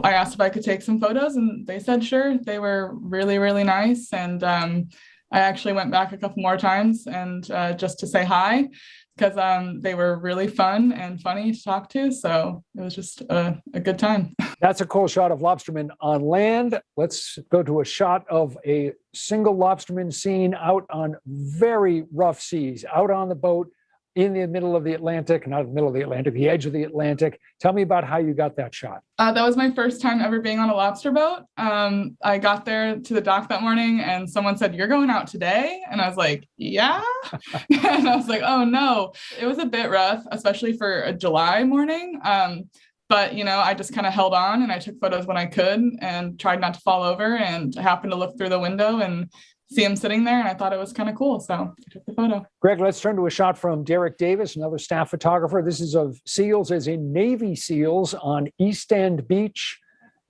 I asked if I could take some photos and they said sure. They were really, really nice. And I actually went back a couple more times and just to say hi because they were really fun and funny to talk to. So it was just a good time. That's a cool shot of lobstermen on land. Let's go to a shot of a single lobsterman seen out on very rough seas, out on the boat in the middle of the Atlantic, not the middle of the Atlantic, the edge of the Atlantic. Tell me about how you got that shot. That was my first time ever being on a lobster boat. I got there to the dock that morning and someone said, "You're going out today?" And I was like, "Yeah." And I was like, "Oh no." It was a bit rough, especially for a July morning. But, I just kind of held on and I took photos when I could and tried not to fall over, and happened to look through the window and see him sitting there. And I thought it was kind of cool. So I took the photo. Greg, let's turn to a shot from Derek Davis, another staff photographer. This is of seals, as in Navy SEALs, on East End Beach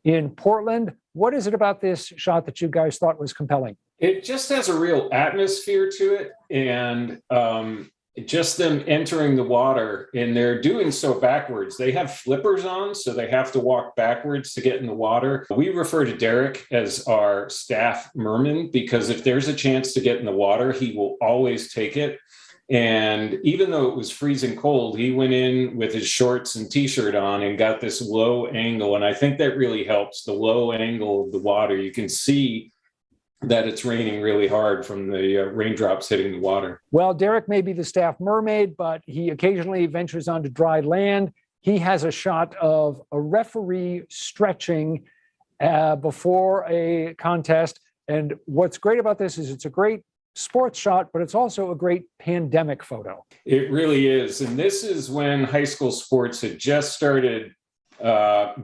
in Portland. What is it about this shot that you guys thought was compelling? It just has a real atmosphere to it. And just them entering the water, and they're doing so backwards. They have flippers on, so they have to walk backwards to get in the water. We refer to Derek as our staff merman because if there's a chance to get in the water, he will always take it. And even though it was freezing cold, he went in with his shorts and t-shirt on and got this low angle. And I think that really helps, the low angle of the water. You can see that it's raining really hard from the raindrops hitting the water. Well, Derek may be the staff mermaid, but he occasionally ventures onto dry land. He has a shot of a referee stretching before a contest. And what's great about this is it's a great sports shot, but it's also a great pandemic photo. It really is. And this is when high school sports had just started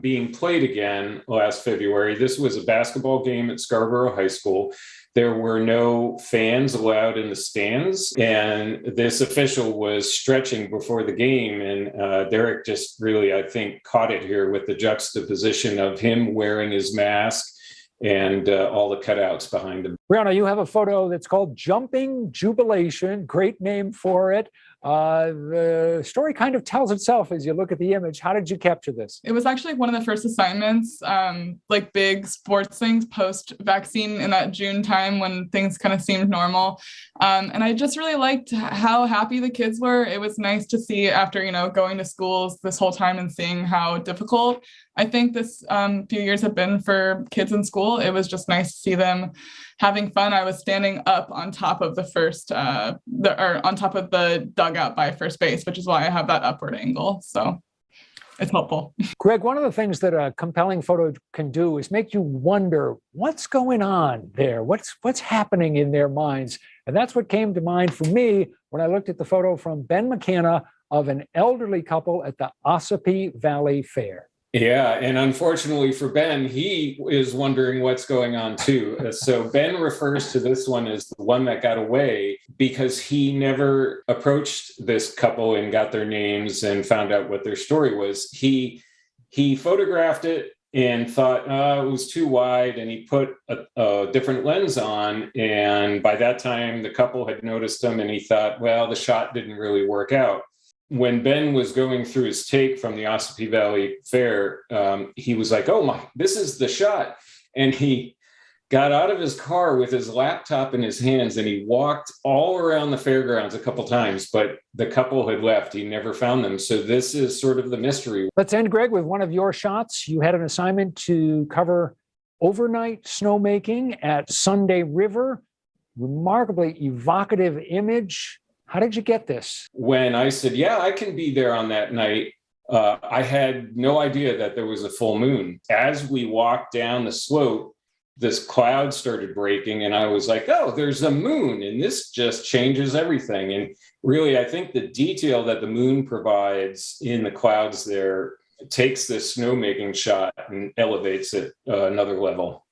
being played again last February. This was a basketball game at Scarborough High School. There were no fans allowed in the stands, and this official was stretching before the game. And Derek just really, I think, caught it here with the juxtaposition of him wearing his mask and all the cutouts behind him. Brianna, you have a photo that's called Jumping Jubilation. Great name for it. The story kind of tells itself as you look at the image. How did you capture this? It was actually one of the first assignments, like big sports things post-vaccine in that June time when things kind of seemed normal. And I just really liked how happy the kids were. It was nice to see after, going to schools this whole time and seeing how difficult I think this few years have been for kids in school. It was just nice to see them having fun. I was standing up on top of on top of the dugout by first base, which is why I have that upward angle. So it's helpful. Greg, one of the things that a compelling photo can do is make you wonder what's going on there, what's happening in their minds. And that's what came to mind for me when I looked at the photo from Ben McKenna of an elderly couple at the Ossipee Valley Fair. Yeah, and unfortunately for Ben, he is wondering what's going on too. So Ben refers to this one as the one that got away because he never approached this couple and got their names and found out what their story was. He photographed it and thought it was too wide, and he put a different lens on. And by that time, the couple had noticed him, and he thought, well, the shot didn't really work out. When Ben was going through his take from the Ossipee Valley Fair, he was like, "Oh my, this is the shot." And he got out of his car with his laptop in his hands and he walked all around the fairgrounds a couple times, but the couple had left. He never found them. So this is sort of the mystery. Let's end, Greg, with one of your shots. You had an assignment to cover overnight snowmaking at Sunday River. Remarkably evocative image. How did you get this? When I said, yeah, I can be there on that night, I had no idea that there was a full moon. As we walked down the slope, this cloud started breaking and I was like, oh, there's a moon. And this just changes everything. And really, I think the detail that the moon provides in the clouds there takes this snowmaking shot and elevates it another level.